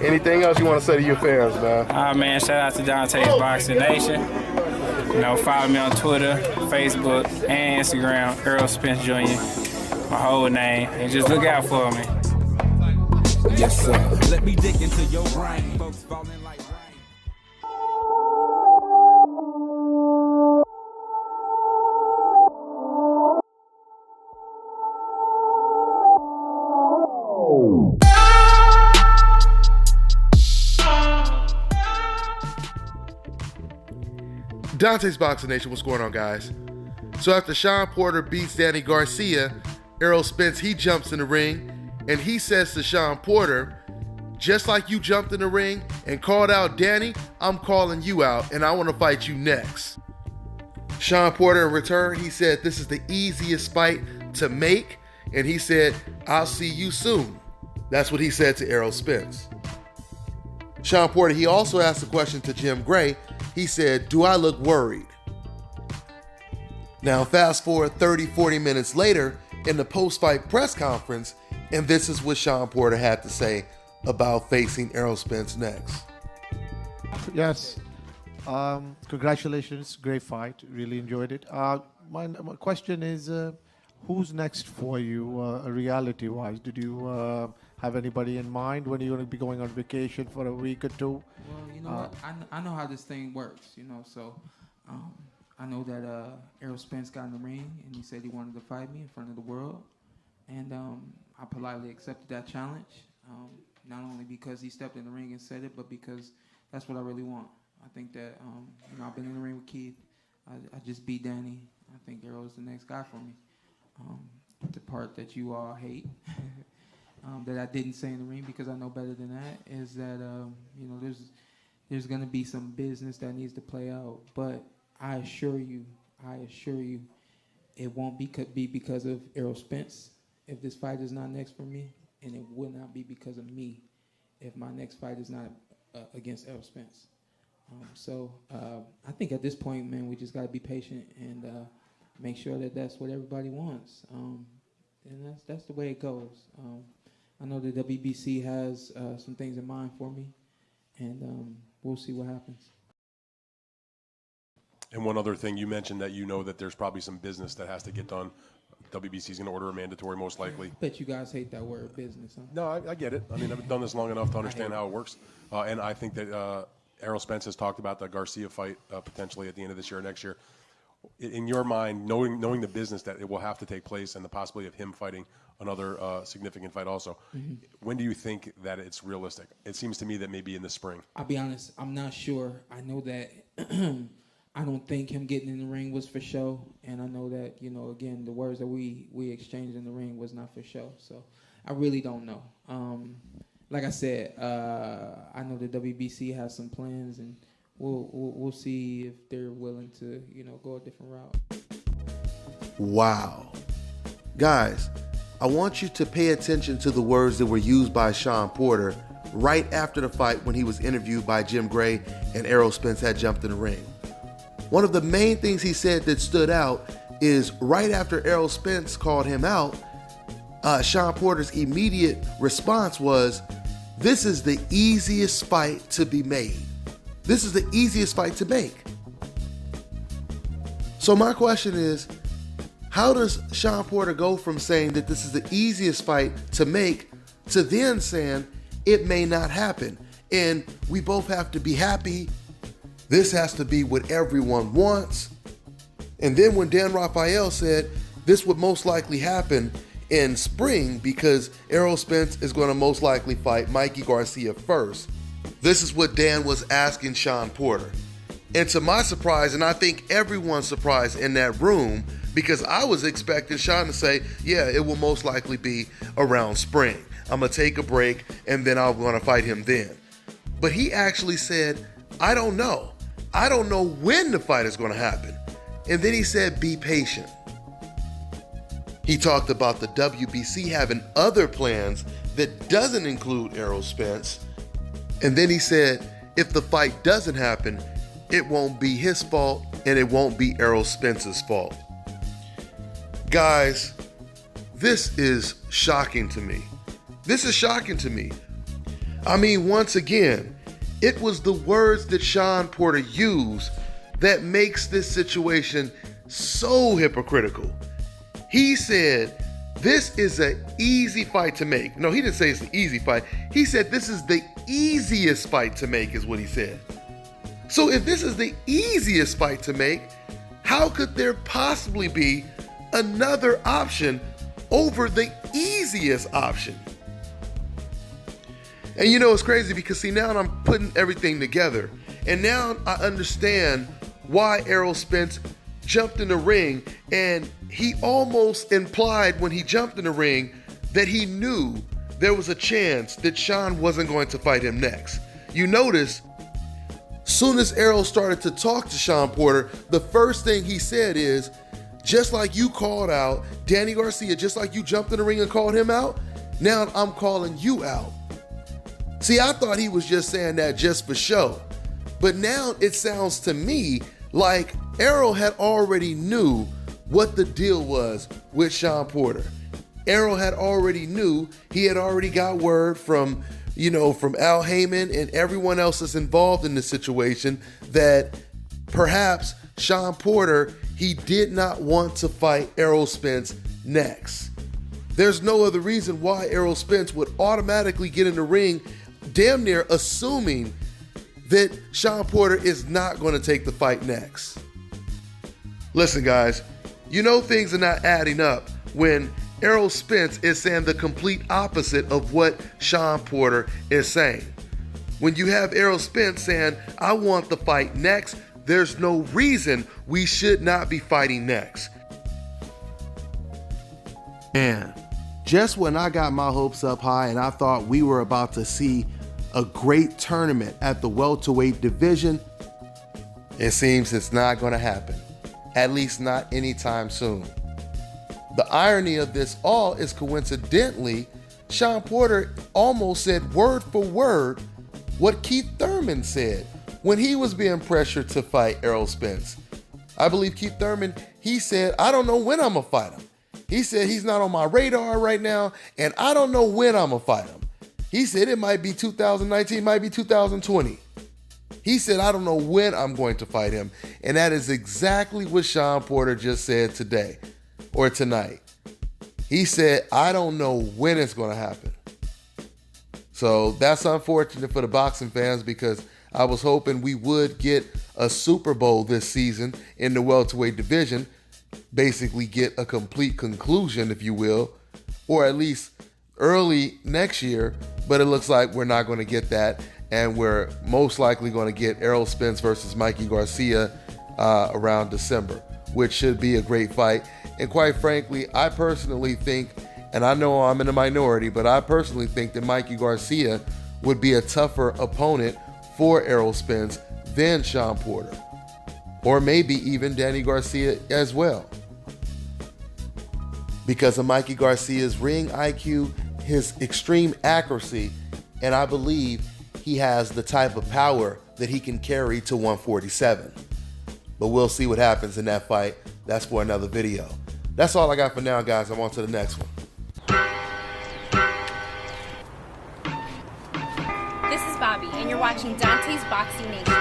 Anything else you want to say to your fans, man? Man, shout out to Dante's Boxing Nation. Follow me on Twitter, Facebook, and Instagram, Errol Spence Jr., my whole name, and just look out for me. Yes, sir. Let me dig into your brain. Folks falling like rain. Dante's Boxing Nation, what's going on, guys? So after Shawn Porter beats Danny Garcia, Errol Spence, he jumps in the ring, and he says to Shawn Porter, just like you jumped in the ring and called out Danny, I'm calling you out, and I want to fight you next. Shawn Porter, in return, he said this is the easiest fight to make, and he said, I'll see you soon. That's what he said to Errol Spence. Shawn Porter, he also asked a question to Jim Gray. He said, do I look worried? Now, fast forward 30, 40 minutes later in the post-fight press conference, and this is what Shawn Porter had to say about facing Errol Spence next. Yes. Congratulations. Great fight. Really enjoyed it. My question is, who's next for you, reality-wise? Did you have anybody in mind when you're going to be going on vacation for a week or two? Well, you know what? I know how this thing works, so I know that Errol Spence got in the ring, and he said he wanted to fight me in front of the world. And I politely accepted that challenge, not only because he stepped in the ring and said it, but because that's what I really want. I think that, I've been in the ring with Keith. I just beat Danny. I think Errol is the next guy for me. The part that you all hate, that I didn't say in the ring because I know better than that, is that, there's going to be some business that needs to play out. But I assure you, it won't be because of Errol Spence if this fight is not next for me, and it will not be because of me if my next fight is not against Errol Spence. So I think at this point, man, we just got to be patient and make sure that that's what everybody wants. And that's the way it goes. I know the WBC has some things in mind for me, and we'll see what happens. And one other thing, you mentioned that that there's probably some business that has to get done. WBC is going to order a mandatory, most likely. Bet you guys hate that word, business, huh? No, I get it. I mean, I've done this long enough to understand how it works. And I think that Errol Spence has talked about the Garcia fight potentially at the end of this year or next year. In your mind, knowing the business that it will have to take place and the possibility of him fighting another significant fight also, when do you think that it's realistic? It seems to me that maybe in the spring. I'll be honest, I'm not sure. I know that I don't think him getting in the ring was for show, and I know that, again, the words that we exchanged in the ring was not for show. So I really don't know. Like I said, I know the WBC has some plans, and we'll see if they're willing to, go a different route. Wow. Guys, I want you to pay attention to the words that were used by Shawn Porter right after the fight when he was interviewed by Jim Gray and Errol Spence had jumped in the ring. One of the main things he said that stood out is right after Errol Spence called him out, Shawn Porter's immediate response was, this is the easiest fight to be made. This is the easiest fight to make. So my question is, how does Shawn Porter go from saying that this is the easiest fight to make to then saying it may not happen? And we both have to be happy. This has to be what everyone wants. And then when Dan Rafael said this would most likely happen in spring because Errol Spence is going to most likely fight Mikey Garcia first, this is what Dan was asking Shawn Porter. And to my surprise, and I think everyone's surprised in that room, because I was expecting Shawn to say, yeah, it will most likely be around spring. I'm going to take a break and then I'm going to fight him then. But he actually said, I don't know. I don't know when the fight is going to happen. And then he said, be patient. He talked about the WBC having other plans that doesn't include Errol Spence. And then he said, if the fight doesn't happen, it won't be his fault and it won't be Errol Spence's fault. Guys, this is shocking to me. This is shocking to me. I mean, once again, it was the words that Shawn Porter used that makes this situation so hypocritical. He said, this is an easy fight to make. No, he didn't say it's an easy fight. He said this is the easiest fight to make is what he said. So if this is the easiest fight to make, how could there possibly be another option over the easiest option? And you know, it's crazy because see, now I'm putting everything together. And now I understand why Errol Spence jumped in the ring, and he almost implied when he jumped in the ring that he knew there was a chance that Shawn wasn't going to fight him next. You notice, soon as Errol started to talk to Shawn Porter, the first thing he said is, just like you called out Danny Garcia, just like you jumped in the ring and called him out, now I'm calling you out. See, I thought he was just saying that just for show, but now it sounds to me like Errol had already knew what the deal was with Shawn Porter. Errol had already knew, he had already got word from Al Heyman and everyone else that's involved in this situation that perhaps Shawn Porter, he did not want to fight Errol Spence next. There's no other reason why Errol Spence would automatically get in the ring, damn near assuming that Shawn Porter is not going to take the fight next. Listen, guys, you know things are not adding up when Errol Spence is saying the complete opposite of what Shawn Porter is saying. When you have Errol Spence saying, I want the fight next, there's no reason we should not be fighting next. And just when I got my hopes up high and I thought we were about to see a great tournament at the welterweight division, it seems it's not going to happen. At least not anytime soon. The irony of this all is coincidentally, Shawn Porter almost said word for word what Keith Thurman said when he was being pressured to fight Errol Spence. I believe Keith Thurman, he said, I don't know when I'm going to fight him. He said he's not on my radar right now, and I don't know when I'm going to fight him. He said it might be 2019, might be 2020. He said, I don't know when I'm going to fight him. And that is exactly what Shawn Porter just said today or tonight. He said, I don't know when it's going to happen. So that's unfortunate for the boxing fans because I was hoping we would get a Super Bowl this season in the welterweight division, basically get a complete conclusion, if you will, or at least early next year, but it looks like we're not going to get that, and we're most likely going to get Errol Spence versus Mikey Garcia around December, which should be a great fight. And quite frankly, I personally think, and I know I'm in the minority, but I personally think that Mikey Garcia would be a tougher opponent for Errol Spence than Shawn Porter, or maybe even Danny Garcia as well, because of Mikey Garcia's ring IQ, his extreme accuracy, and I believe he has the type of power that he can carry to 147. But we'll see what happens in that fight. That's for another video. That's all I got for now, guys. I'm on to the next one. This is Bobby, and you're watching Dante's Boxing Nation.